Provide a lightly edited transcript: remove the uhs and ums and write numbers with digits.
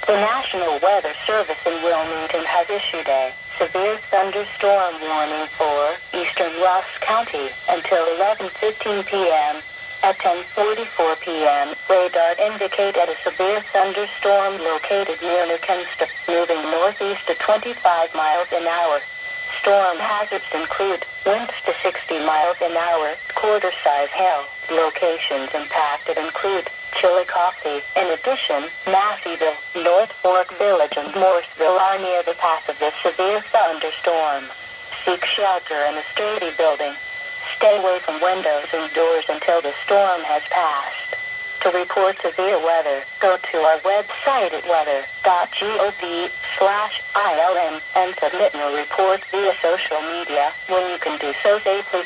The National Weather Service in Wilmington has issued a severe thunderstorm warning for eastern Ross County until 11:15 p.m. At 10:44 p.m., radar indicated a severe thunderstorm located near New Kensington, moving northeast at 25 miles an hour. Storm hazards include winds to 60 miles an hour, quarter-size hail. Locations impacted include Chillicothe. In addition, Masseyville, North Fork Village, and Morseville are near the path of this severe thunderstorm. Seek shelter in a sturdy building. Stay away from windows and doors until the storm has passed. To report severe weather, go to our website at weather.gov/ILM and submit your report via social media when you can do so safely.